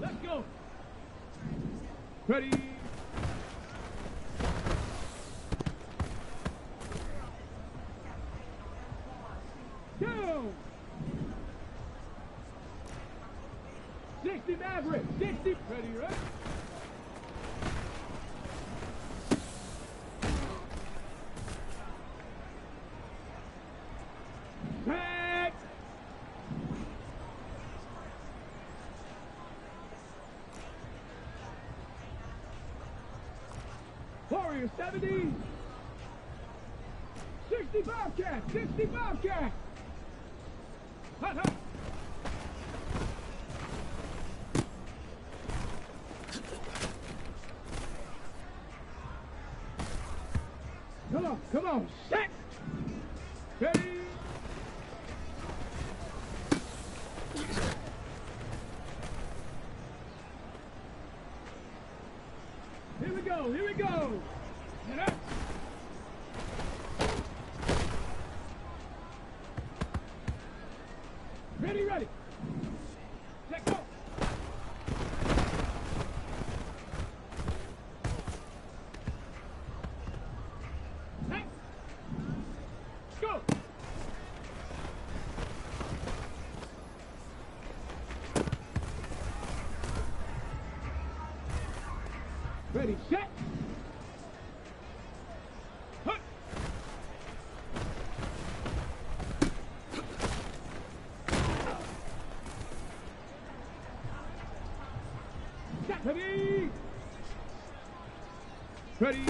Let's go. Ready. Go. 60 Maverick. 60. Ready, right? Back. Warrior 70. 60 Bobcat. 60 Bobcat. Hot, hot. Come on, set. Ready. Here we go, here we go. Get up. Ready, ready. Let go. Hey. Go. Ready, set. Hut. Set. Ready. Ready.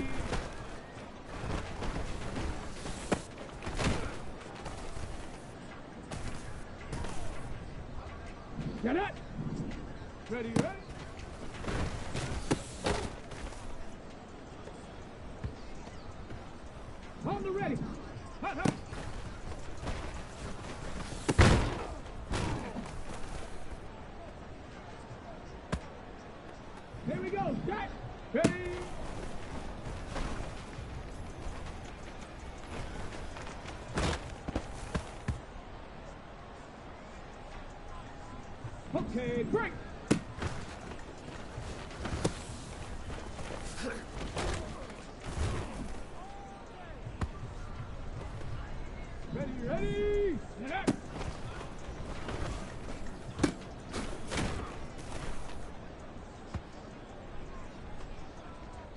Get it. Ready, ready. On the ready. Hut, hut. Here we go. Set. Ready. Okay, break. Ready, ready. Get up.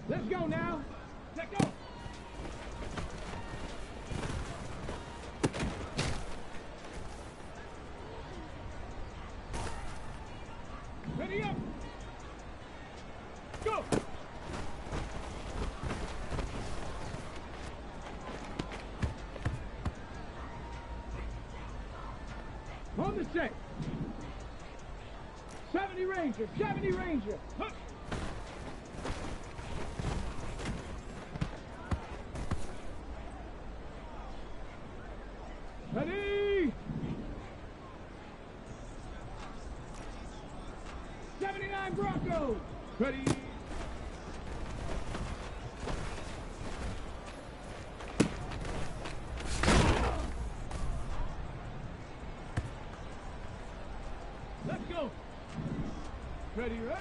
Let's go now. Let go. Ready up. Go. On the set. 70 Ranger, 70 Ranger. Hup. Ready. 79 Bronco. Ready. Let's go. Ready, right?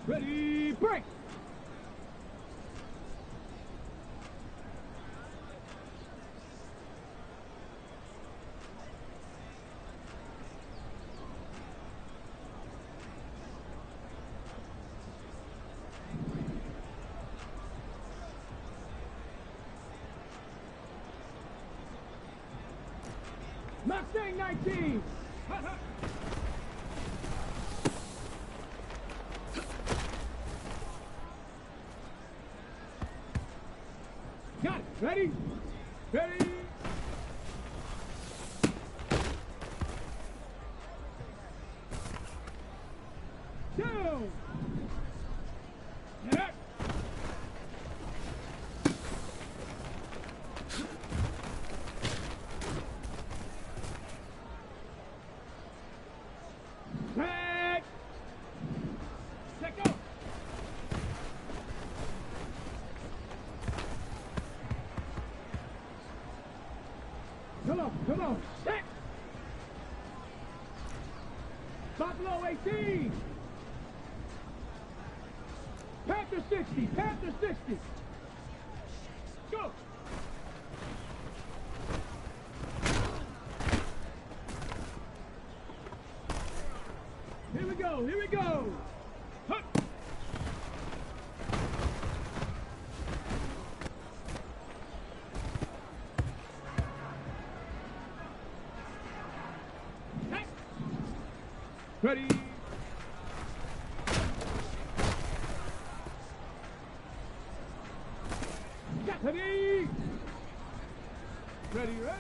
Ready, break. Mustang 19. Hut, hut. Got it. Ready? Ready? Down. Get up. Back. Let go. Come on. Set. Stop low, 18. Panther 60. Panther 60. Go. Here we go. Here we go. Hup. Ready. Ready. Ready, ready.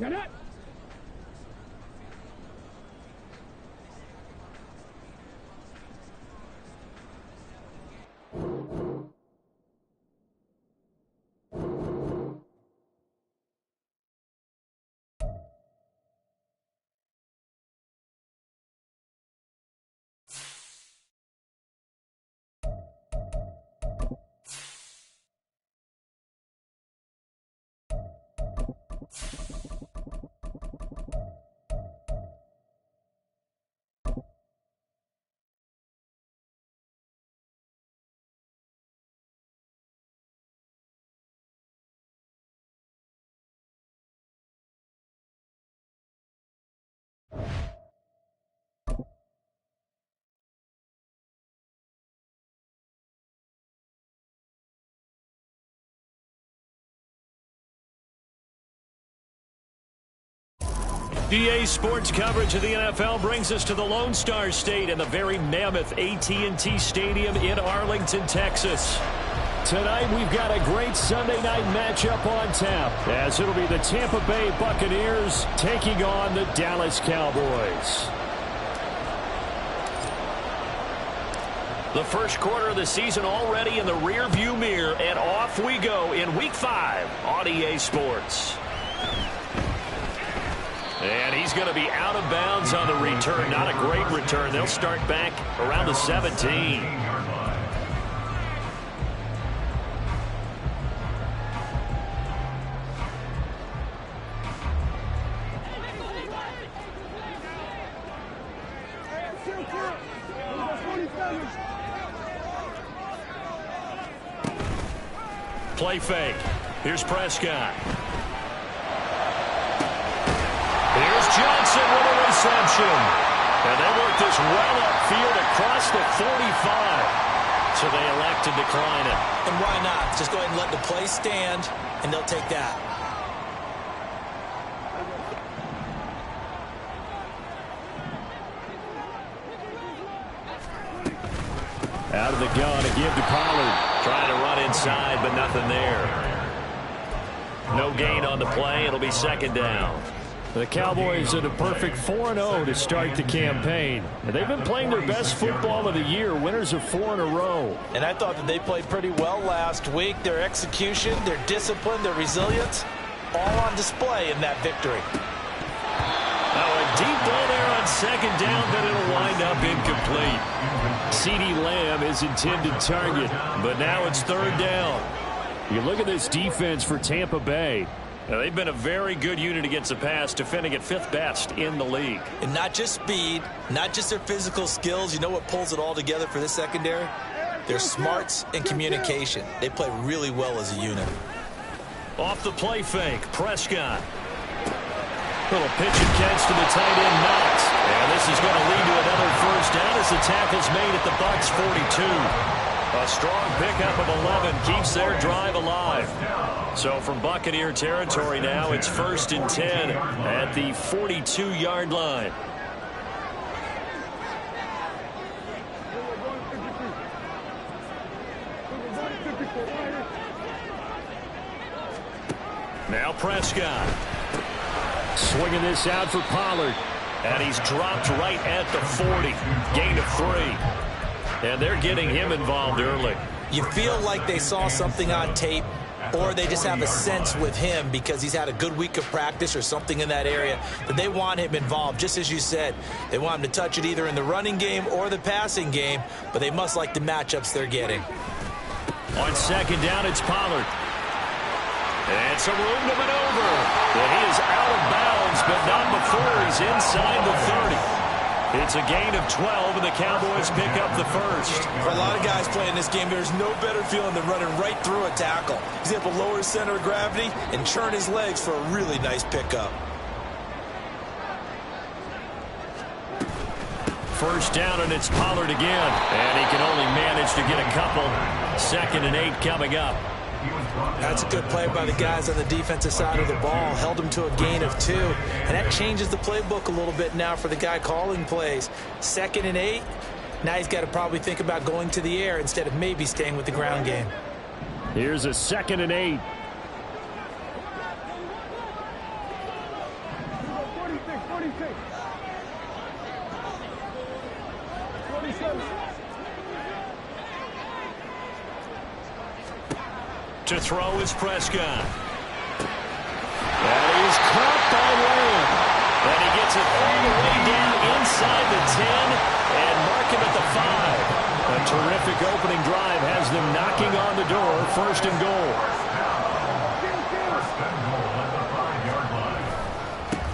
Get it. DA Sports coverage of the NFL brings us to the Lone Star State and the very mammoth AT&T Stadium in Arlington, Texas. Tonight we've got a great Sunday night matchup on tap, as it'll be the Tampa Bay Buccaneers taking on the Dallas Cowboys. The first quarter of the season already in the rearview mirror, and off we go in Week 5 on EA Sports. And he's going to be out of bounds on the return. Not a great return. They'll start back around the 17. Play fake. Here's Prescott. Here's Johnson with a reception. And they work this well upfield across the 45. So they elect to decline it. And why not? Just go ahead and let the play stand, and they'll take that. Out of the gun, a give to Pollard. Trying to run inside, but nothing there. No gain on the play. It'll be second down. The Cowboys are the perfect 4-0 to start the campaign. And they've been playing their best football of the year, winners of 4 in a row. And I thought that they played pretty well last week. Their execution, their discipline, their resilience, all on display in that victory. Now a deep ball there on second down, but it'll wind up incomplete. CeeDee Lamb is intended target, but now it's third down. You look at this defense for Tampa Bay. Now, they've been a very good unit against the pass, defending at 5th best in the league. And not just speed, not just their physical skills. You know what pulls it all together for this secondary? Their smarts and communication. They play really well as a unit. Off the play fake, Prescott. Little pitch and catch to the tight end, Knox. And this is going to lead to another first down as the tackle's made at the Bucs 42. A strong pickup of 11 keeps their drive alive. So from Buccaneer territory now, it's 1st and 10 at the 42-yard line. Now Prescott. Swinging this out for Pollard. And he's dropped right at the 40. Gain of 3. And they're getting him involved early. You feel like they saw something on tape or they just have a sense with him because he's had a good week of practice or something in that area that they want him involved. Just as you said, they want him to touch it either in the running game or the passing game, but they must like the matchups they're getting. On second down, it's Pollard. And some room to maneuver. And he is out of bounds, but not before he's inside the 30. It's a gain of 12, and the Cowboys pick up the first. For a lot of guys playing this game, there's no better feeling than running right through a tackle. He's able to lower his center of gravity and churn his legs for a really nice pickup. First down, and it's Pollard again. And he can only manage to get a couple. 2nd and 8 coming up. That's a good play by the guys on the defensive side of the ball. Held him to a gain of 2. And that changes the playbook a little bit now for the guy calling plays. 2nd and 8. Now he's got to probably think about going to the air instead of maybe staying with the ground game. Here's a 2nd and 8. 46. To throw is Prescott. And he's caught by Lamb. And he gets it all the way down inside the 10 and mark him at the 5. A terrific opening drive has them knocking on the door. 1st and goal.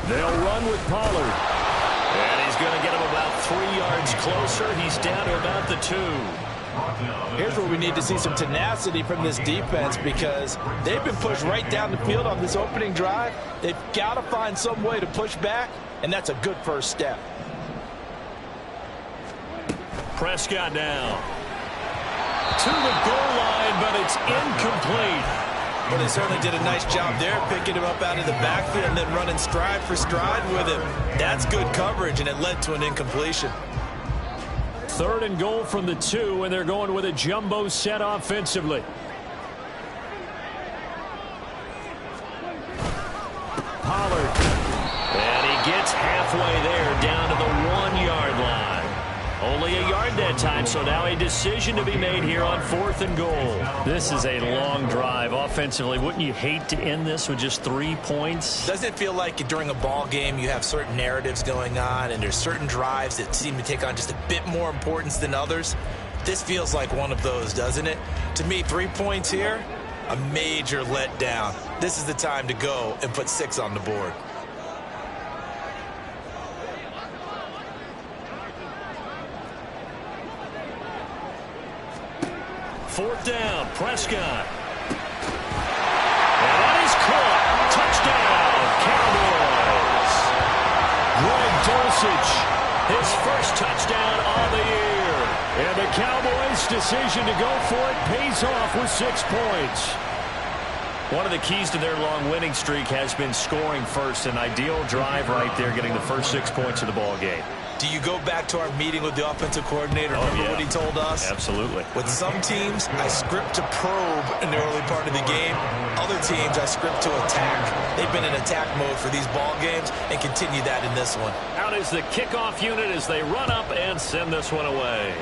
They'll run with Pollard. And he's going to get him about 3 yards closer. He's down to about the 2. Here's where we need to see some tenacity from this defense because they've been pushed right down the field on this opening drive. They've got to find some way to push back, and that's a good first step. Prescott now. To the goal line, but it's incomplete. Well, they certainly did a nice job there, picking him up out of the backfield and then running stride for stride with him. That's good coverage, and it led to an incompletion. 3rd and goal from the 2, and they're going with a jumbo set offensively. Pollard. And he gets halfway there, down to the 1-yard line. Only a yard that time, so now a decision to be made here on 4th and goal. This is a long drive offensively. Wouldn't you hate to end this with just 3 points? Doesn't it feel like during a ball game you have certain narratives going on and there's certain drives that seem to take on just a bit more importance than others? This feels like one of those, doesn't it? To me, 3 points here, a major letdown. This is the time to go and put 6 on the board. Fourth down, Prescott. And that is caught. Touchdown, Cowboys. Greg Dulcich, his first touchdown on the year. And the Cowboys' decision to go for it pays off with 6 points. One of the keys to their long winning streak has been scoring first. An ideal drive right there, getting the first 6 points of the ball game. Do you go back to our meeting with the offensive coordinator? Remember what he told us? Absolutely. With some teams, I script to probe in the early part of the game. Other teams, I script to attack. They've been in attack mode for these ball games and continue that in this one. Out is the kickoff unit as they run up and send this one away.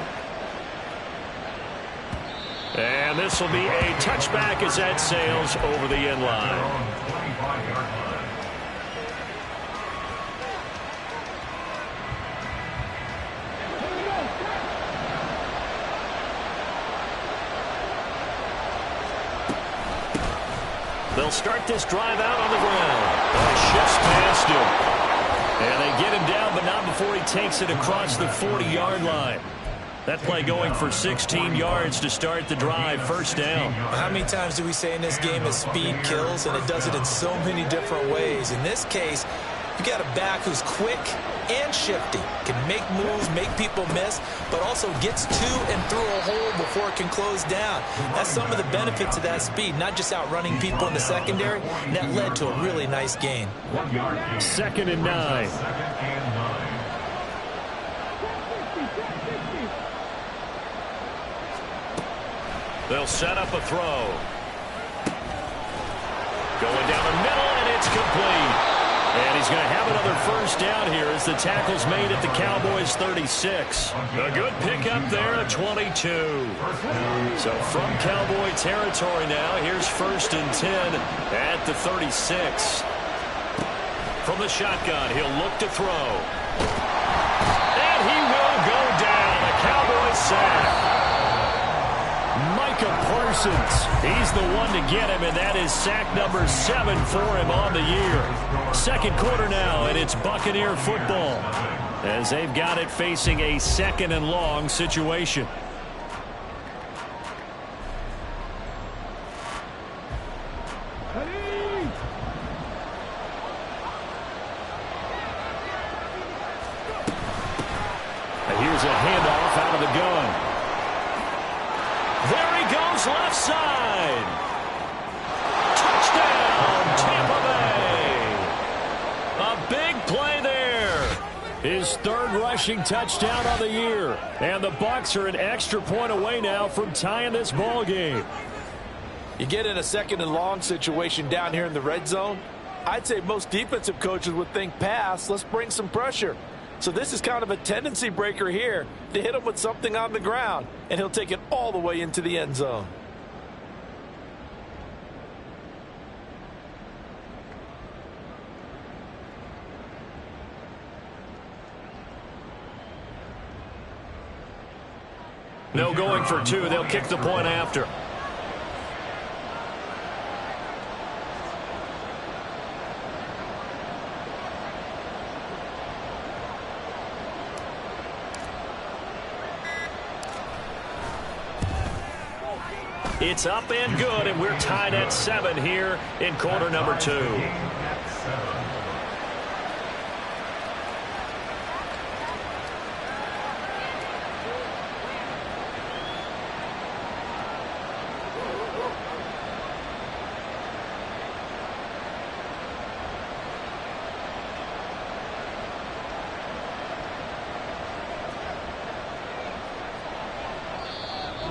And this will be a touchback as that sails over the end line. They'll start this drive out on the ground. And shifts past him. And they get him down, but not before he takes it across the 40-yard line. That play going for 16 yards to start the drive. First down. How many times do we say in this game that speed kills, and it does it in so many different ways? In this case, you got a back who's quick and shifty, can make moves, make people miss, but also gets to and through a hole before it can close down. That's some of the benefits of that speed, not just outrunning people in the secondary, and that led to a really nice gain. 2nd and 9. They'll set up a throw. Going down the middle, and it's complete. And he's going to have another first down here as the tackle's made at the Cowboys' 36. A good pickup there at 22. So from Cowboy territory now, here's 1st and 10 at the 36. From the shotgun, he'll look to throw. And he will go down. A Cowboys sack. Micah Parsons, he's the one to get him, and that is sack number 7 for him on the year. Second quarter now, and it's Buccaneer football as they've got it facing a 2nd and long situation. And here's a handoff out of the gun. There he goes, left side. Touchdown, Tampa Bay. A big play there. His 3rd rushing touchdown of the year. And the Bucs are an extra point away now from tying this ball game. You get in a 2nd and long situation down here in the red zone. I'd say most defensive coaches would think pass. Let's bring some pressure. So this is kind of a tendency breaker here to hit him with something on the ground, and he'll take it all the way into the end zone. No going for 2. They'll kick the point after. It's up and good, and we're tied at 7 here in quarter number 2.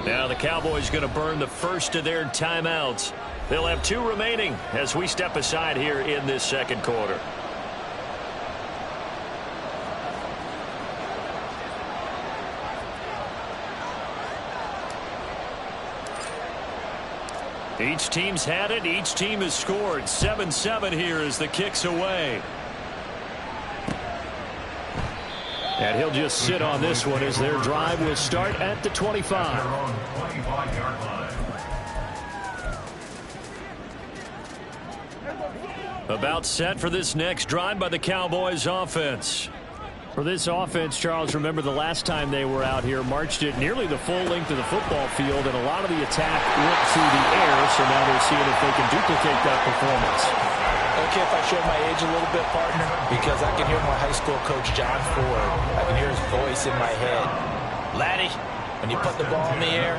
Now the Cowboys going to burn the first of their timeouts. They'll have 2 remaining as we step aside here in this second quarter. Each team's had it. Each team has scored. 7-7 here as the kick's away. And he'll just sit on this one as their drive will start at the 25. About set for this next drive by the Cowboys offense. For this offense, Charles, remember the last time they were out here, marched it nearly the full length of the football field, and a lot of the attack went through the air, so now they're seeing if they can duplicate that performance. Okay, if I show my age a little bit, partner, because I can hear my high school coach, John Ford. I can hear his voice in my head. Laddie, when you put the ball in the air,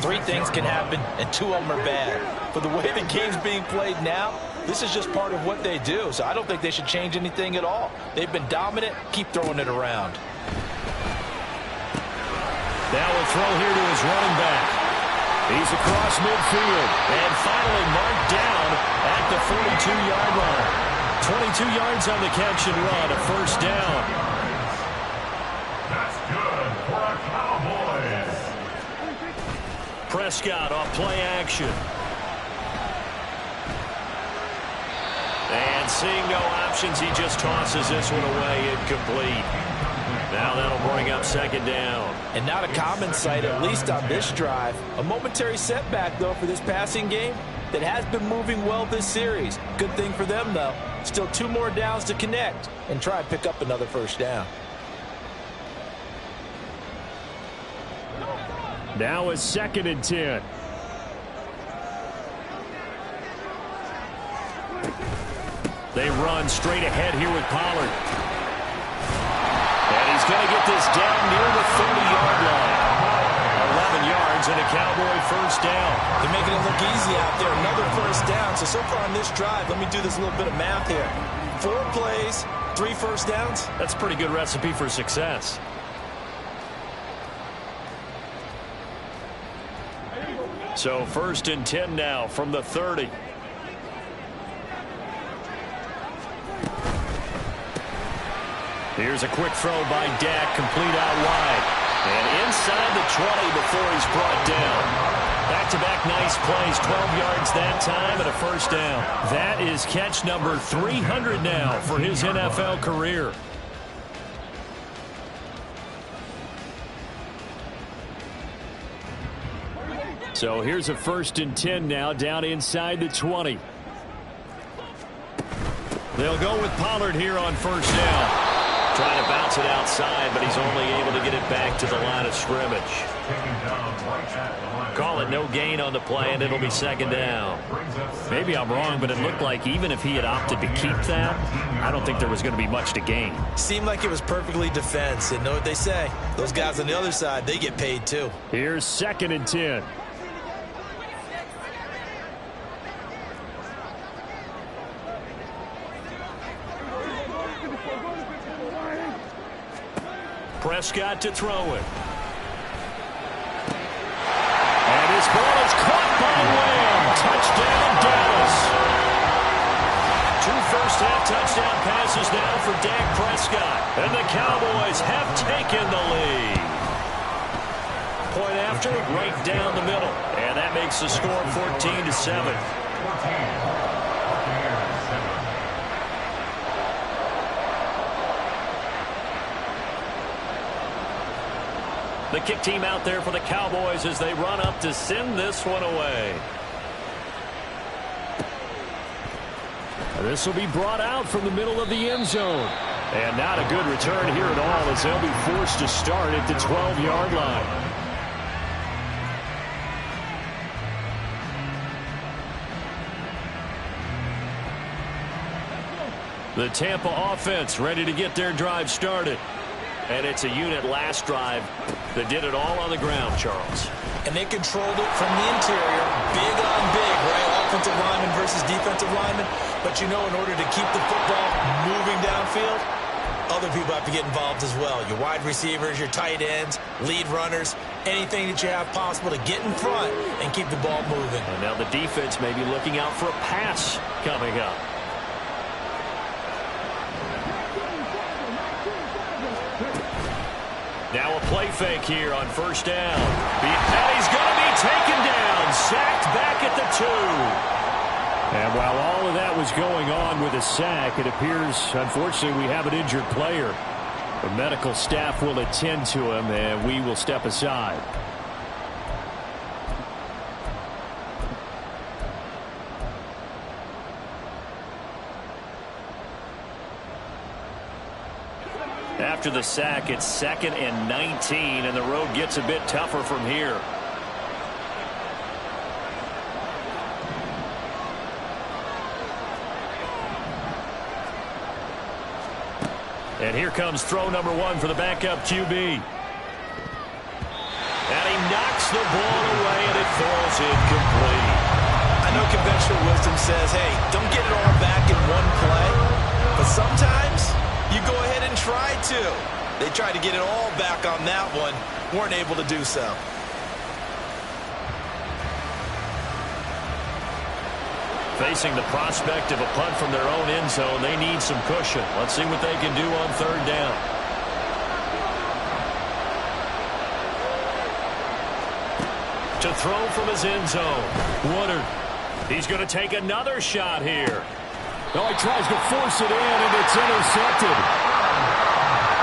3 things can happen, and 2 of them are bad. For the way the game's being played now, this is just part of what they do, so I don't think they should change anything at all. They've been dominant. Keep throwing it around. Now a throw here to his running back. He's across midfield and finally marked down at the 42-yard line. 22 yards on the catch and run, a first down. That's good for a Cowboys. Prescott off play action. And seeing no options, he just tosses this one away, incomplete. Now that'll bring up second down. And not a common sight, at least on this drive. A momentary setback, though, for this passing game that has been moving well this series. Good thing for them, though. Still 2 more downs to connect and try and pick up another first down. Now a 2nd and 10. They run straight ahead here with Pollard. And he's going to get this down near the 30-yard line. 11 yards and a Cowboy first down. They're making it look easy out there. Another first down. So far on this drive, let me do this little bit of math here. 4 plays, 3 first downs. That's a pretty good recipe for success. So 1st and 10 now from the 30. Here's a quick throw by Dak, complete out wide. And inside the 20 before he's brought down. Back-to-back nice plays, 12 yards that time and a first down. That is catch number 300 now for his NFL career. So here's a 1st and 10 now, down inside the 20. They'll go with Pollard here on first down. Trying to bounce it outside, but he's only able to get it back to the line of scrimmage. Call it no gain on the play, and it'll be 2nd down. Maybe I'm wrong, but it looked like even if he had opted to keep that, I don't think there was going to be much to gain. Seemed like it was perfectly defense, and know what they say. Those guys on the other side, they get paid too. Here's 2nd and 10. Prescott to throw it. And his ball is caught by Lamb. Touchdown, Dallas. 2 first-half touchdown passes now for Dak Prescott. And the Cowboys have taken the lead. Point after, right down the middle. And that makes the score 14-7. The kick team out there for the Cowboys as they run up to send this one away. This will be brought out from the middle of the end zone. And not a good return here at all as they'll be forced to start at the 12-yard line. The Tampa offense ready to get their drive started. And it's a unit last drive that did it all on the ground, Charles. And they controlled it from the interior, big on big, right? Offensive lineman versus defensive lineman. But you know, in order to keep the football moving downfield, other people have to get involved as well. Your wide receivers, your tight ends, lead runners, anything that you have possible to get in front and keep the ball moving. And now the defense may be looking out for a pass coming up. Now a play fake here on first down. And he's going to be taken down, sacked back at the 2. And while all of that was going on with a sack, it appears, unfortunately, we have an injured player. The medical staff will attend to him, and we will step aside. After the sack, it's 2nd and 19, and the road gets a bit tougher from here. And here comes throw number 1 for the backup QB. And he knocks the ball away, and it falls incomplete. I know conventional wisdom says, hey, don't get it all back in one play. But sometimes you go ahead and try to. They tried to get it all back on that one. Weren't able to do so. Facing the prospect of a punt from their own end zone, they need some cushion. Let's see what they can do on 3rd down. To throw from his end zone. Woodard. He's going to take another shot here. Oh, he tries to force it in, and it's intercepted.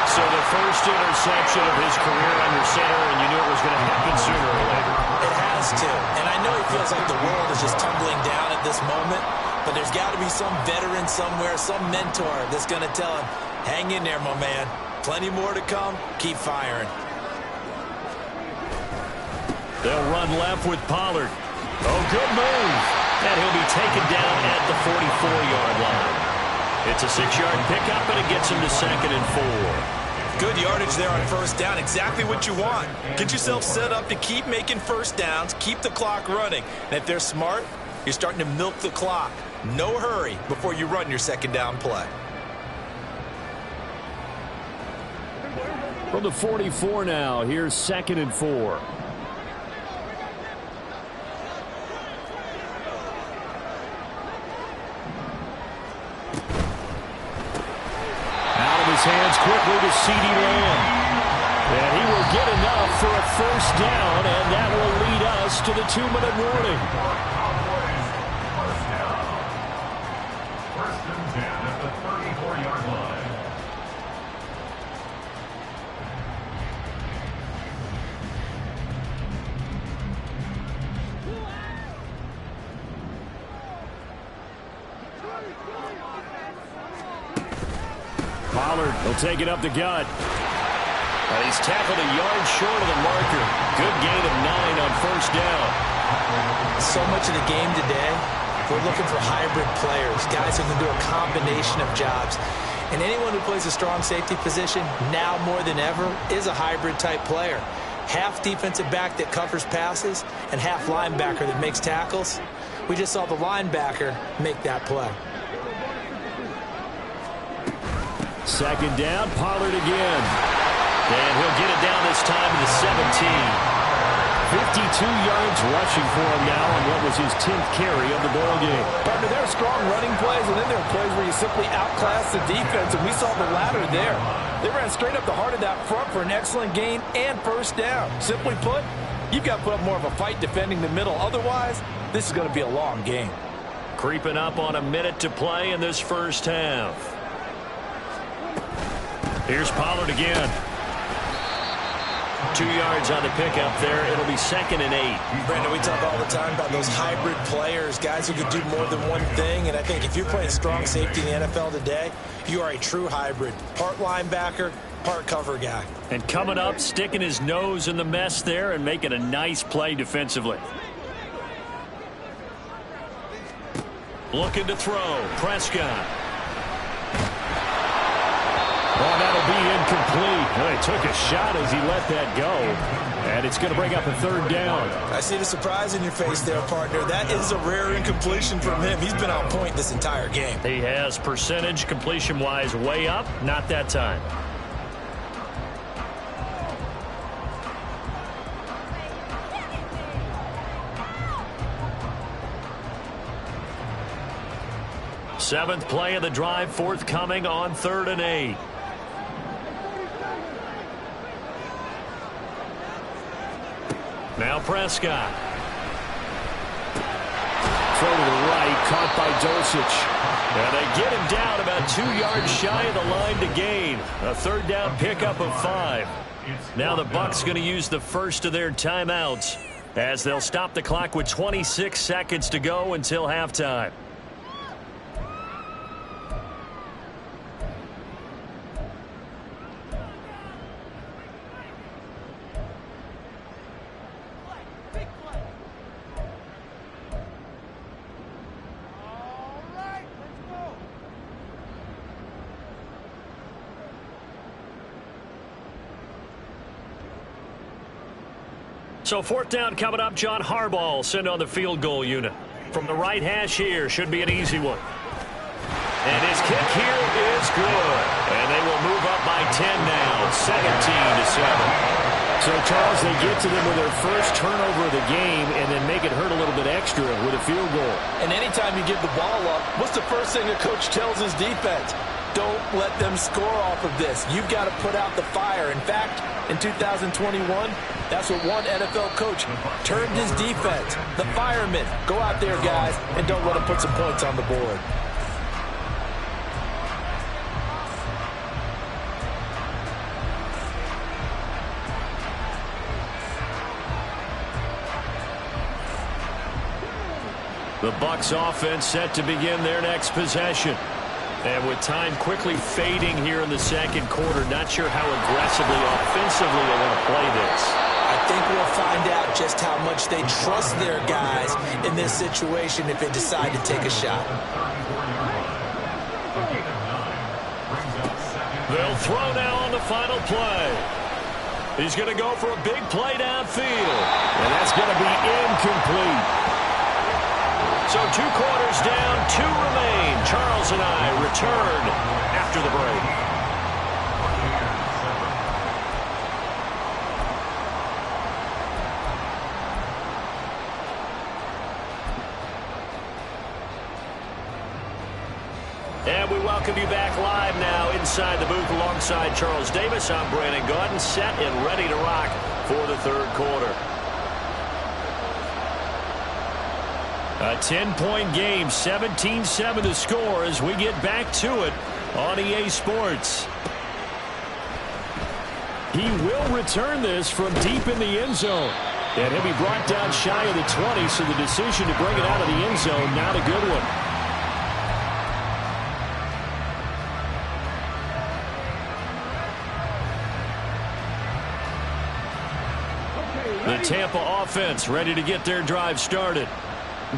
So the first interception of his career under center, and you knew it was going to happen sooner or later. It has to. And I know he feels like the world is just tumbling down at this moment, but there's got to be some veteran somewhere, some mentor that's going to tell him, hang in there, my man. Plenty more to come. Keep firing. They'll run left with Pollard. Oh, good move. And he'll be taken down at the 44-yard line. It's a 6-yard pickup, and it gets him to 2nd and 4. Good yardage there on first down. Exactly what you want. Get yourself set up to keep making first downs, keep the clock running. And if they're smart, you're starting to milk the clock. No hurry before you run your 2nd down play. From the 44 now, here's 2nd and 4. his hands quickly to CeeDee Lamb. And he will get enough for a first down, and that will lead us to the 2-minute warning. First down. First and 10 at the 34-yard line. Pollard will take it up the gut. And he's tackled a yard short of the marker. Good gain of 9 on first down. So much of the game today, we're looking for hybrid players, guys who can do a combination of jobs. And anyone who plays a strong safety position, now more than ever, is a hybrid-type player. Half defensive back that covers passes and half linebacker that makes tackles. We just saw the linebacker make that play. Second down, Pollard again. And he'll get it down this time to the 17. 52 yards rushing for him now on what was his 10th carry of the ballgame. Partner, there are strong running plays, and then there are plays where you simply outclass the defense, and we saw the latter there. They ran straight up the heart of that front for an excellent gain and first down. Simply put, you've got to put up more of a fight defending the middle. Otherwise, this is going to be a long game. Creeping up on a minute to play in this first half. Here's Pollard again. 2 yards on the pickup there. It'll be 2nd and 8. Brandon, we talk all the time about those hybrid players, guys who can do more than one thing. And I think if you're playing strong safety in the NFL today, you are a true hybrid. Part linebacker, part cover guy. And coming up, sticking his nose in the mess there and making a nice play defensively. Looking to throw. Prescott. Oh, that'll be incomplete. Well, he took a shot as he let that go. And it's going to bring up a 3rd down. I see the surprise in your face there, partner. That is a rare incompletion from him. He's been on point this entire game. He has percentage completion-wise way up. Not that time. Seventh play of the drive forthcoming on 3rd and 8. Now Prescott. Throw to the right, caught by Dulcich. And they get him down about 2 yards shy of the line to gain. A 3rd down pickup of 5. Now the Bucs going to use the first of their timeouts as they'll stop the clock with 26 seconds to go until halftime. So 4th down coming up. John Harbaugh will send on the field goal unit. From the right hash here, should be an easy one. And his kick here is good. And they will move up by 10 now, 17-7. So, Charles, they get to them with their first turnover of the game and then make it hurt a little bit extra with a field goal. And anytime you give the ball up, what's the first thing a coach tells his defense? Don't let them score off of this. You've got to put out the fire. In fact, in 2021, that's what one NFL coach termed his defense. The firemen. Go out there, guys, and don't let them put some points on the board. The Bucs offense set to begin their next possession. And with time quickly fading here in the second quarter, not sure how aggressively, offensively they want to play this. I think we'll find out just how much they trust their guys in this situation if they decide to take a shot. They'll throw now on the final play. He's going to go for a big play downfield. And that's going to be incomplete. So 2 quarters down, 2 remain. Charles and I return after the break. And we welcome you back live now inside the booth alongside Charles Davis. I'm Brandon Gaudin, set and ready to rock for the third quarter. A 10-point game, 17-7 to score as we get back to it on EA Sports. He will return this from deep in the end zone. And he'll be brought down shy of the 20, so the decision to bring it out of the end zone, not a good one. The Tampa offense ready to get their drive started.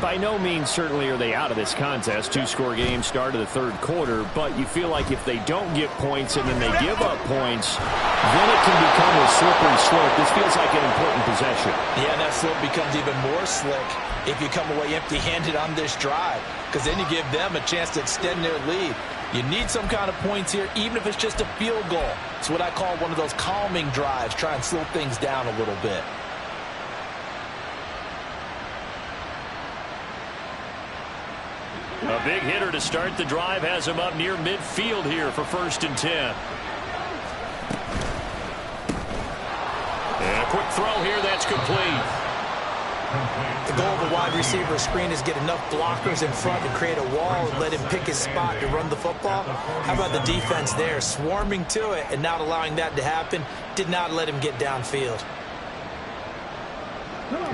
By no means certainly are they out of this contest. Two-score game start of the third quarter, but you feel like if they don't get points and then they give up points, then it can become a slippery slope. This feels like an important possession. Yeah, and that slope becomes even more slick if you come away empty-handed on this drive, because then you give them a chance to extend their lead. You need some kind of points here, even if it's just a field goal. It's what I call one of those calming drives, try and slow things down a little bit. A big hitter to start the drive has him up near midfield here for 1st and 10. And a quick throw here that's complete. The goal of a wide receiver screen is get enough blockers in front to create a wall and let him pick his spot to run the football. How about the defense there, swarming to it and not allowing that to happen? Did not let him get downfield.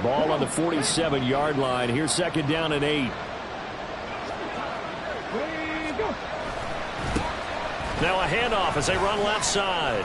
Ball on the 47-yard line. Here's 2nd down and 8. Now a handoff as they run left side.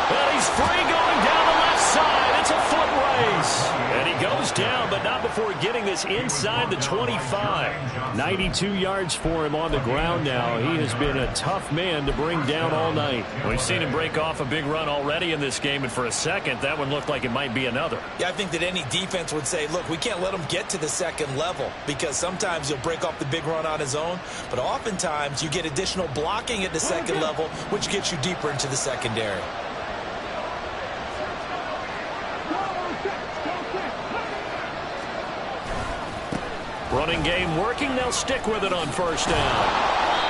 And he's free going down the left side. It's a foot race. And he goes down, but not before getting this inside the 25. 92 yards for him on the ground now. He has been a tough man to bring down all night. We've seen him break off a big run already in this game, and for a second, that one looked like it might be another. Yeah, I think that any defense would say, look, we can't let him get to the second level, because sometimes he'll break off the big run on his own, but oftentimes you get additional blocking at the second level, which gets you deeper into the secondary. Running game working. They'll stick with it on 1st down.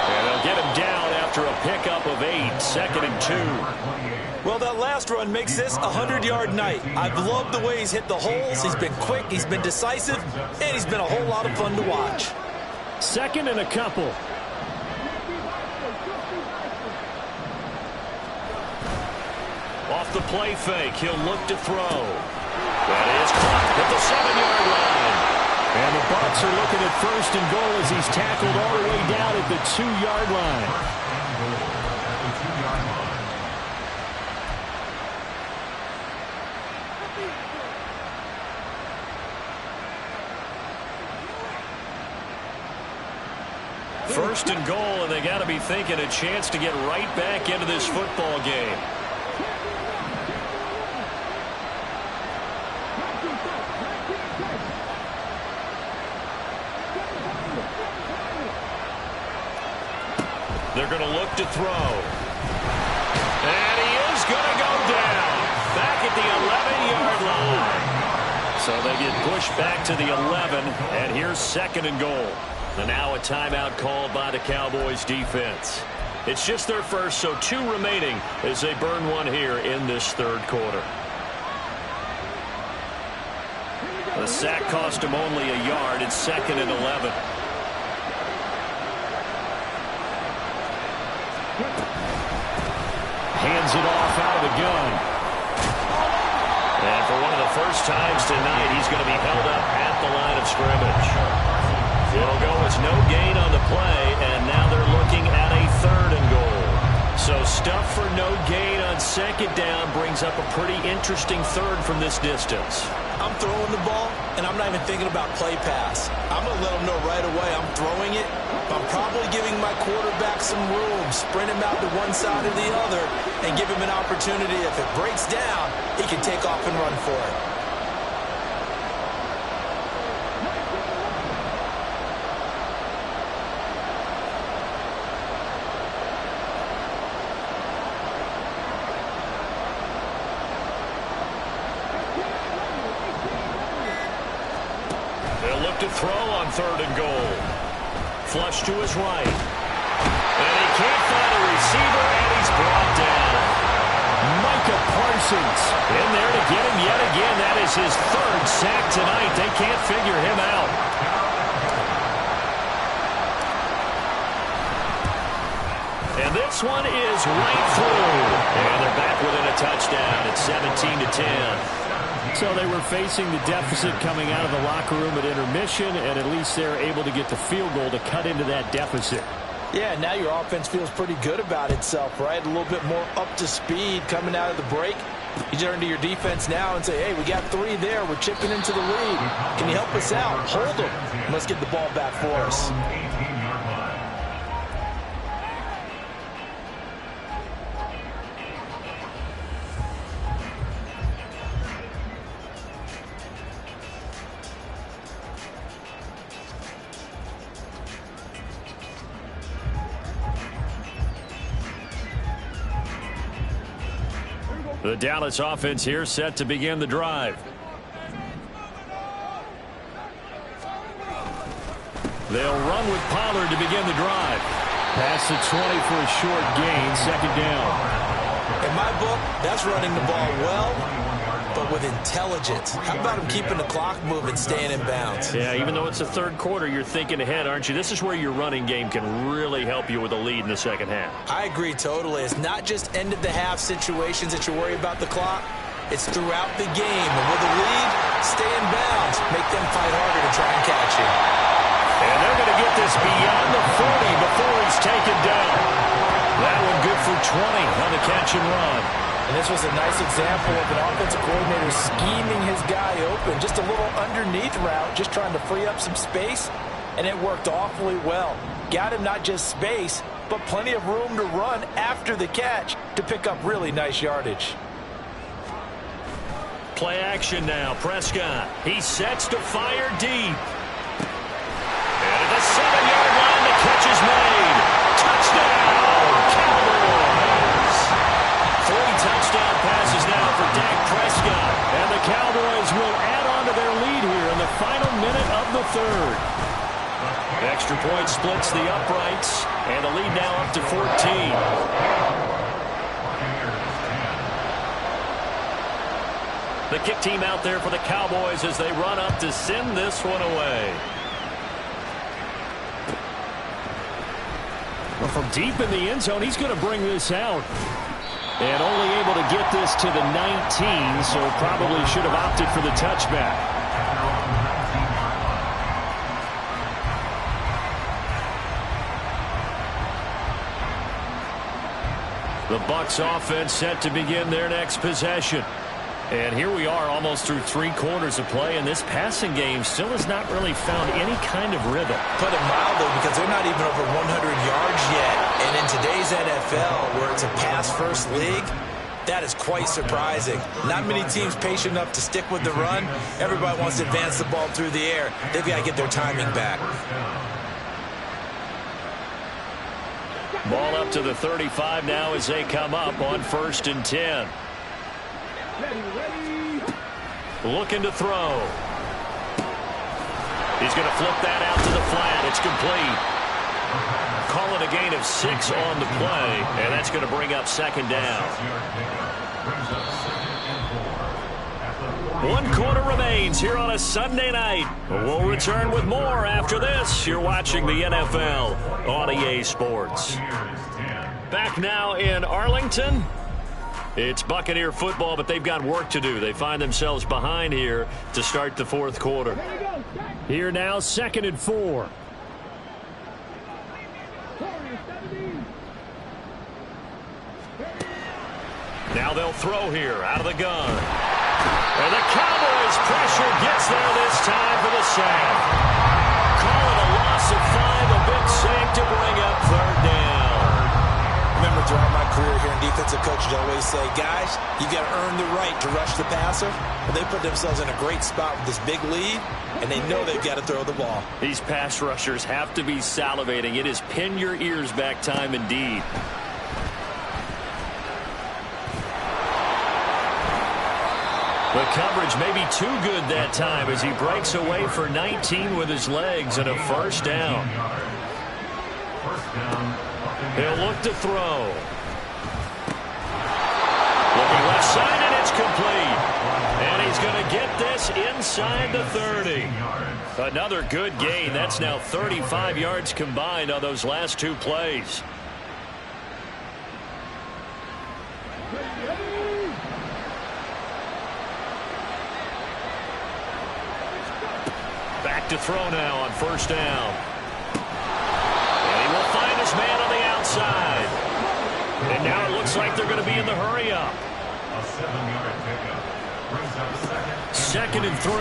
And they'll get him down after a pickup of 8. 2nd and 2. Well, that last run makes this a 100-yard night. I've loved the way he's hit the holes. He's been quick, he's been decisive, and he's been a whole lot of fun to watch. 2nd and a couple. Off the play fake, he'll look to throw. That is caught at the 7-yard line. And the Bucs are looking at 1st and goal as he's tackled all the way down at the 2-yard line. First and goal, and they got to be thinking a chance to get right back into this football game. They're going to look to throw. And he is going to go down. Back at the 11-yard line. So they get pushed back to the 11, and here's 2nd and goal. And now a timeout called by the Cowboys defense. It's just their first, so 2 remaining as they burn one here in this third quarter. The sack cost him only a yard. It's 2nd and 11. Hands it off out of the gun. And for one of the first times tonight, he's going to be held up at the line of scrimmage. It'll go as no gain on the play, and now they're looking at a 3rd and goal. So stuff for no gain on 2nd down brings up a pretty interesting 3rd from this distance. I'm throwing the ball, and I'm not even thinking about play pass. I'm going to let them know right away I'm throwing it. But I'm probably giving my quarterback some room, sprint him out to one side or the other, and give him an opportunity. If it breaks down, he can take off and run for it. They'll look to throw on 3rd and goal. Flush to his right. And he can't find a receiver, and he's brought down. Micah Parsons In there to get him yet again. That is his third sack tonight. They can't figure him out. And this one is right through. And they're back within a touchdown. It's 17-10. So they were facing the deficit coming out of the locker room at intermission, and at least they're able to get the field goal to cut into that deficit. Yeah, now your offense feels pretty good about itself, right? A little bit more up to speed coming out of the break. You turn to your defense now and say, hey, we got 3 there. We're chipping into the lead. Can you help us out? Hold them. Let's get the ball back for us. The Dallas offense here set to begin the drive. They'll run with Pollard to begin the drive. Past the 20 for a short gain, second down. In my book, that's running the ball well, but with intelligence. How about him keeping the clock moving, staying in bounds? Yeah, even though it's the third quarter, you're thinking ahead, aren't you? This is where your running game can really help you with a lead in the second half. I agree totally. It's not just end-of-the-half situations that you worry about the clock. It's throughout the game. And with a lead, stay in bounds. Make them fight harder to try and catch you. And they're going to get this beyond the 40 before he's taken down. That one good for 20 on the catch and run. And this was a nice example of an offensive coordinator scheming his guy open. Just a little underneath route, just trying to free up some space, and it worked awfully well. Got him not just space, but plenty of room to run after the catch to pick up really nice yardage. Play action now. Prescott. He sets to fire deep. And at the 7-yard line, the catch is made. Touchdown, Cowboys. 3 touchdown passes now for Dak Prescott. And the Cowboys will add on to their lead here in the final minute of the third. Extra point splits the uprights, and the lead now up to 14. The kick team out there for the Cowboys as they run up to send this one away. Well, from deep in the end zone, he's going to bring this out. And only able to get this to the 19, so probably should have opted for the touchback. The Bucs offense set to begin their next possession. And here we are almost through 3 quarters of play, and this passing game still has not really found any kind of rhythm. Put it mildly, because they're not even over 100 yards yet. And in today's NFL, where it's a pass-first league, that is quite surprising. Not many teams patient enough to stick with the run. Everybody wants to advance the ball through the air. They've got to get their timing back. Ball up to the 35 now as they come up on 1st and 10. Looking to throw. He's going to flip that out to the flat. It's complete. Calling a gain of 6 on the play, and that's going to bring up 2nd down. 1 quarter remains here on a Sunday night. We'll return with more after this. You're watching the NFL on EA Sports. Back now in Arlington. It's Buccaneer football, but they've got work to do. They find themselves behind here to start the 4th quarter. Here now, 2nd and 4. Now they'll throw here out of the gun. And the Cowboys pressure gets there this time for the sack. Call it a loss of 5, a big sack to bring up 3rd down. Remember, throughout my career here in defensive coaches, I always say, guys, you got to earn the right to rush the passer. Well, they put themselves in a great spot with this big lead, and they know they've got to throw the ball. These pass rushers have to be salivating. It is pin your ears back time indeed. The coverage may be too good that time as he breaks away for 19 with his legs and a 1st down. He'll look to throw. Looking left side, and it's complete. And he's going to get this inside the 30. Another good gain. That's now 35 yards combined on those last two plays. Back to throw now on first down. And he will find his man on the outside. And now it looks like they're going to be in the hurry up. A 7-yard pickup brings up Second and 3.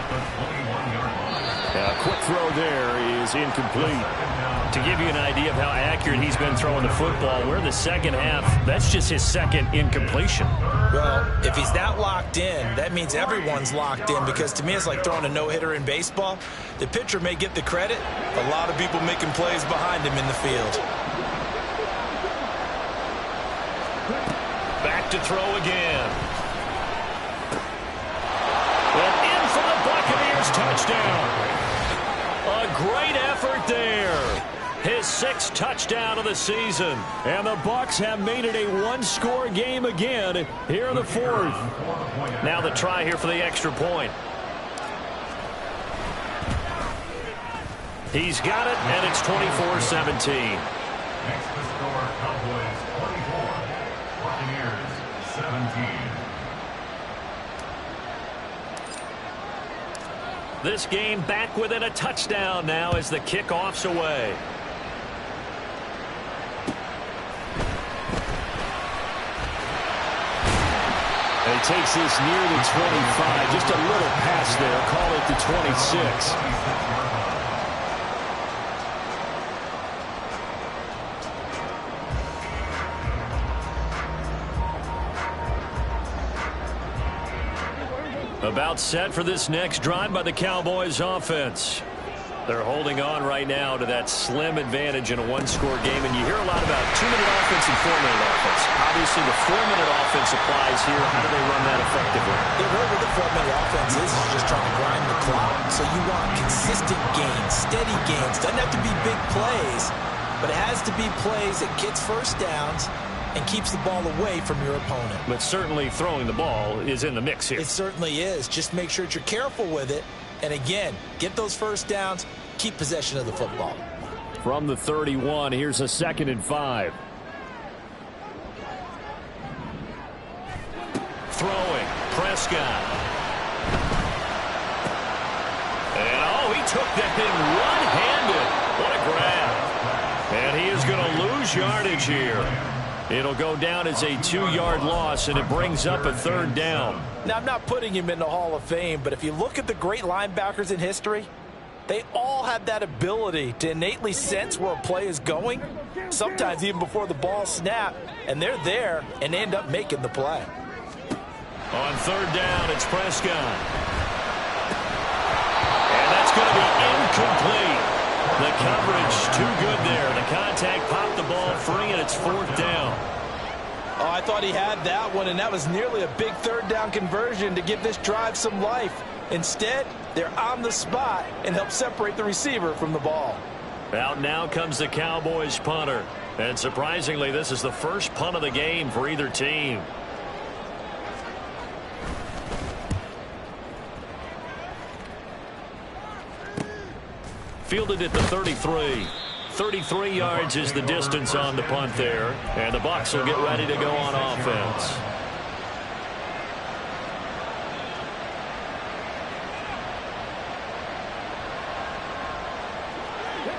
at the 21-yard line. A quick throw there is incomplete. To give you an idea of how accurate he's been throwing the football, we're in the second half. That's just his second incompletion. Well, if he's that locked in, that means everyone's locked in, because to me it's like throwing a no-hitter in baseball. The pitcher may get the credit. A lot of people making plays behind him in the field. Back to throw again. And in for the Buccaneers touchdown. A great effort there. His 6th touchdown of the season. And the Bucs have made it a one-score game again here in the 4th. Now the try here for the extra point. He's got it, and it's 24-17. Next to score, Cowboys 24, Buccaneers 17. This game back within a touchdown now as the kickoff's away. And he takes this near the 25. Just a little pass there. Call it the 26. About set for this next drive by the Cowboys offense. They're holding on right now to that slim advantage in a one-score game, and you hear a lot about 2-minute offense and 4-minute offense. Obviously, the 4-minute offense applies here. How do they run that effectively? Yeah, really what the 4-minute offense is just trying to grind the clock. So you want consistent gains, steady gains. Doesn't have to be big plays, but it has to be plays that gets first downs and keeps the ball away from your opponent. But certainly throwing the ball is in the mix here. It certainly is. Just make sure that you're careful with it. And again, get those first downs, keep possession of the football. From the 31, here's a 2nd and 5. Throwing, Prescott. And oh, he took that thing one-handed. What a grab. And he is going to lose yardage here. It'll go down as a 2-yard loss, and it brings up a 3rd down. Now, I'm not putting him in the Hall of Fame, but if you look at the great linebackers in history, they all have that ability to innately sense where a play is going, sometimes even before the ball snapped, and they're there and they end up making the play. On 3rd down, it's Prescott. And that's going to be incomplete. The coverage too good there. The contact popped the ball free, and it's 4th down. Oh, I thought he had that one, and that was nearly a big 3rd down conversion to give this drive some life. Instead, they're on the spot and help separate the receiver from the ball. Out now comes the Cowboys punter. And surprisingly, this is the first punt of the game for either team. Fielded at the 33. 33 yards is the distance on the punt there. And the Bucs will get ready to go on offense.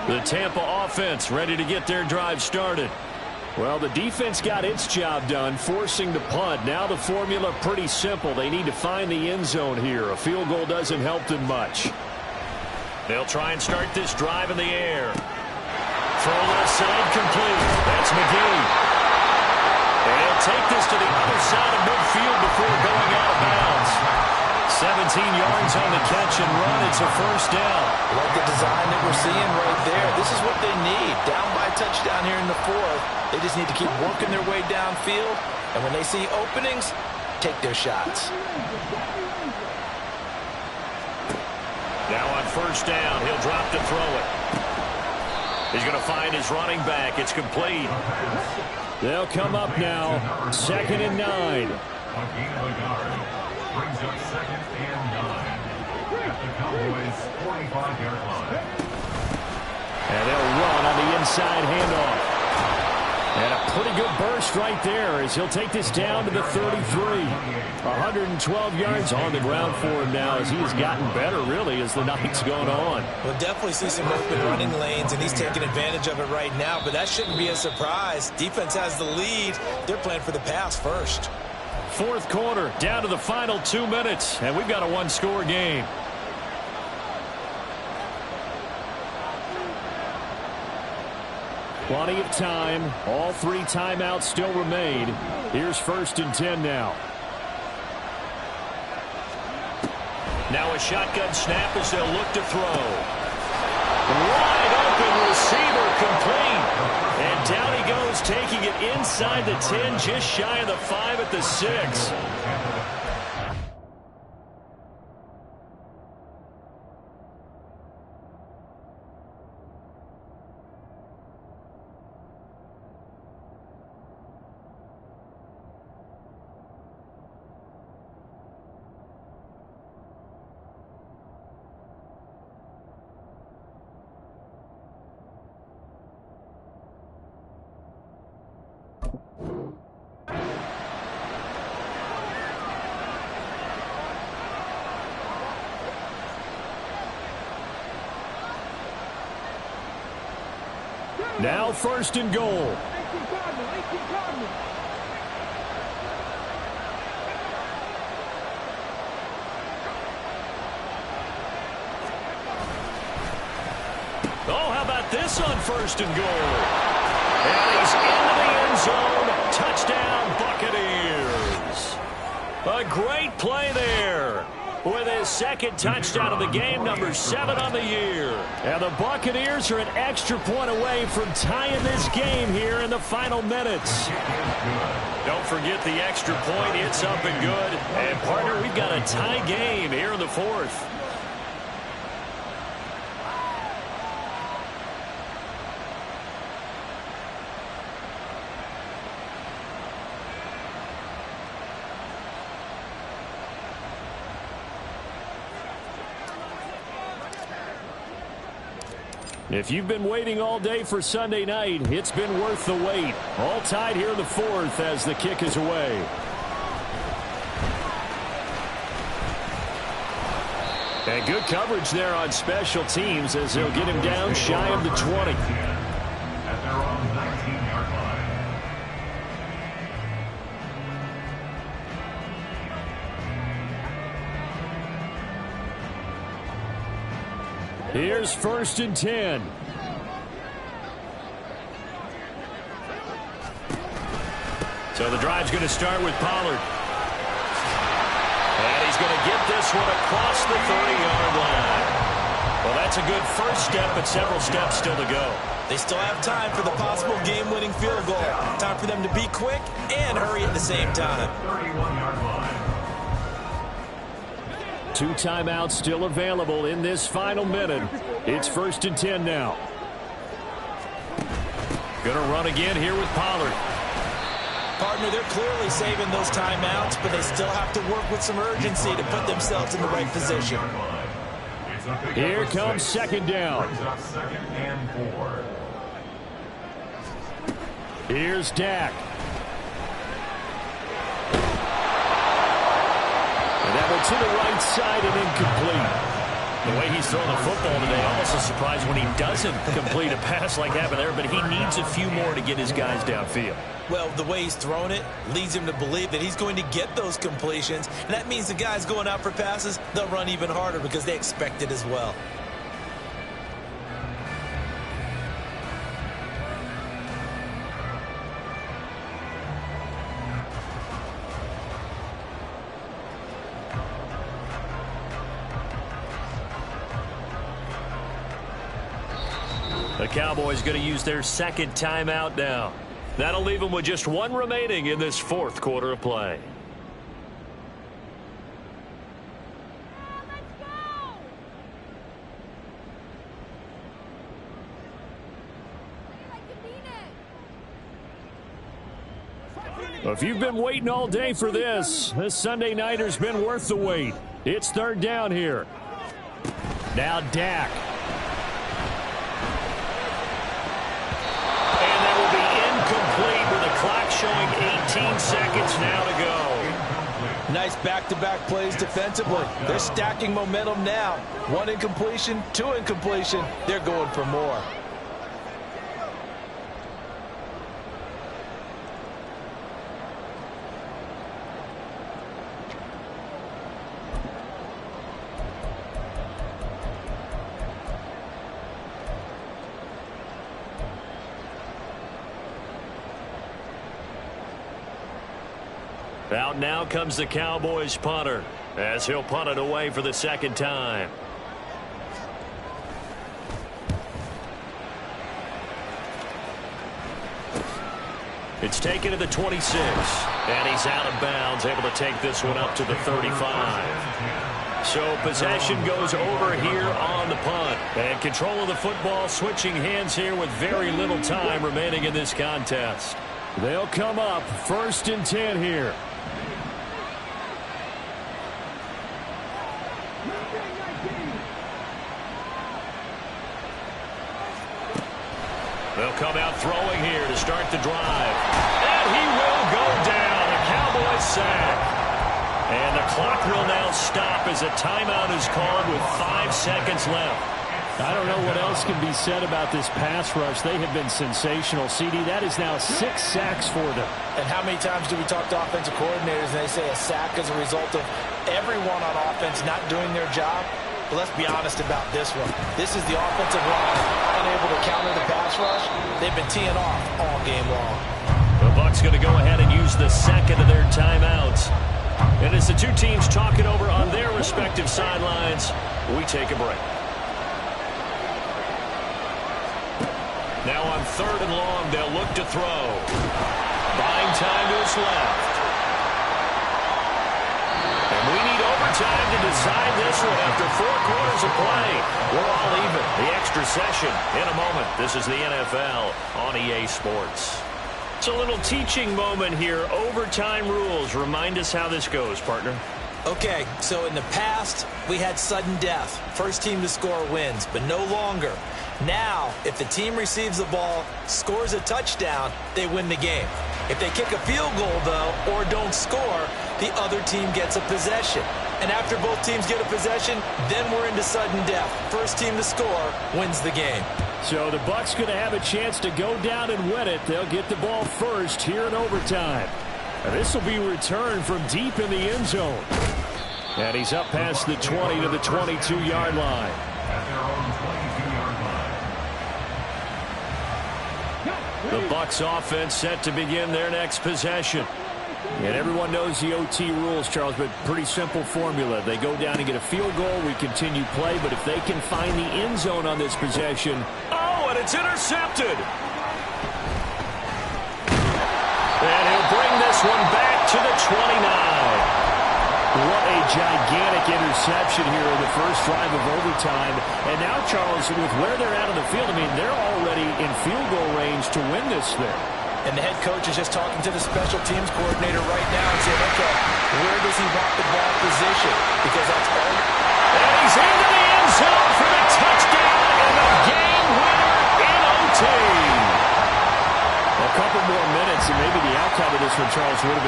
The Tampa offense ready to get their drive started. Well, the defense got its job done, forcing the punt. Now the formula pretty simple. They need to find the end zone here. A field goal doesn't help them much. They'll try and start this drive in the air. Throw left side complete. That's McGee. And he'll take this to the other side of midfield before going out of bounds. 17 yards on the catch and run. It's a 1st down. Like the design that we're seeing right there. This is what they need. Down by a touchdown here in the 4th. They just need to keep working their way downfield. And when they see openings, take their shots. Now on 1st down, he'll drop to throw it. He's going to find his running back. It's complete. They'll come up now. 2nd and 9. A gain of a yard. Brings up 2nd and 9. At the Cowboys' 45-yard line. And they'll run on the inside handoff. And a pretty good burst right there as he'll take this down to the 33. 112 yards on the ground for him now as he has gotten better, really, as the night's going on. We'll definitely see some open running lanes, and he's taking advantage of it right now, but that shouldn't be a surprise. Defense has the lead. They're playing for the pass first. 4th quarter, down to the final 2 minutes, and we've got a one-score game. Plenty of time. All 3 timeouts still remain. Here's 1st and 10 now. Now a shotgun snap as they'll look to throw. Wide open receiver complete. And down he goes, taking it inside the 10, just shy of the 5 at the 6. Now 1st and goal. 18 Cardinal. Oh, how about this on 1st and goal? And he's into the end zone. Touchdown, Buccaneers. A great play there. With his 2nd touchdown of the game, number 7 on the year. And the Buccaneers are an extra point away from tying this game here in the final minutes. Don't forget the extra point. It's up and good. And, partner, we've got a tie game here in the 4th. If you've been waiting all day for Sunday night, it's been worth the wait. All tied here in the 4th as the kick is away. And good coverage there on special teams as they'll get him down shy of the 20. At their own 19-yard line. Here's 1st and 10. So the drive's going to start with Pollard. And he's going to get this one across the 30-yard line. Well, that's a good first step, but several steps still to go. They still have time for the possible game-winning field goal. Time for them to be quick and hurry at the same time. 31-yard line. 2 timeouts still available in this final minute. It's 1st and 10 now. Going to run again here with Pollard. Partner, they're clearly saving those timeouts, but they still have to work with some urgency to put themselves in the right position. Here comes 2nd down. Brings up 2nd and 4. Here's Dak. And that one to the right side and incomplete. The way he's throwing the football today, almost a surprise when he doesn't complete a pass like that there, but he needs a few more to get his guys downfield. Well, the way he's thrown it leads him to believe that he's going to get those completions, and that means the guys going out for passes, they'll run even harder because they expect it as well. The Cowboys going to use their 2nd timeout now. That'll leave them with just 1 remaining in this 4th quarter of play. If you've been waiting all day for this Sunday nighter's been worth the wait. It's third down here. Now Dak. And that will be incomplete with the clock showing 18 seconds now to go. Nice back-to-back plays defensively. They're stacking momentum now. 1 incompletion, 2 incompletion. They're going for more. Out now comes the Cowboys punter as he'll punt it away for the second time. It's taken to the 26, and he's out of bounds, able to take this one up to the 35. So possession goes over here on the punt. And control of the football switching hands here with very little time remaining in this contest. They'll come up 1st and 10 here. They'll come out throwing here to start the drive. And he will go down. A Cowboys sack. And the clock will now stop as a timeout is called with 5 seconds left. I don't know what else can be said about this pass rush. They have been sensational. CD, that is now 6 sacks for them. And how many times do we talk to offensive coordinators and they say a sack is a result of everyone on offense not doing their job? But let's be honest about this one. This is the offensive line unable to counter the pass rush. They've been teeing off all game long. The Bucs going to go ahead and use the second of their timeouts. And as the two teams talk it over on their respective sidelines, we take a break. Now on 3rd and long, they'll look to throw. Buying time to his left. And we need overtime to decide this one after 4 quarters of play. We're all even. The extra session in a moment. This is the NFL on EA Sports. It's a little teaching moment here. Overtime rules. Remind us how this goes, partner. Okay, so in the past, we had sudden death. First team to score wins, but no longer. Now, if the team receives the ball, scores a touchdown, they win the game. If they kick a field goal, though, or don't score, the other team gets a possession. And after both teams get a possession, then we're into sudden death. First team to score wins the game. So the Bucs going to have a chance to go down and win it. They'll get the ball first here in overtime. And this will be returned from deep in the end zone. And he's up past the 20 to the 22-yard line. At their own 22-yard line. The Bucs offense set to begin their next possession. And everyone knows the OT rules, Charles, but pretty simple formula. They go down and get a field goal, we continue play, but if they can find the end zone on this possession. Oh, and it's intercepted. And he'll bring this one back to the 29. What a gigantic interception here in the first drive of overtime. And now, Charles, with where they're at on the field, I mean, they're already in field goal range to win this thing. And the head coach is just talking to the special teams coordinator right now and saying, okay, where does he want the ball positioned? Because that's all. And he's into the end zone for the touchdown and the game winner in OT. A couple more minutes, and maybe the outcome of this one, Charles, would have been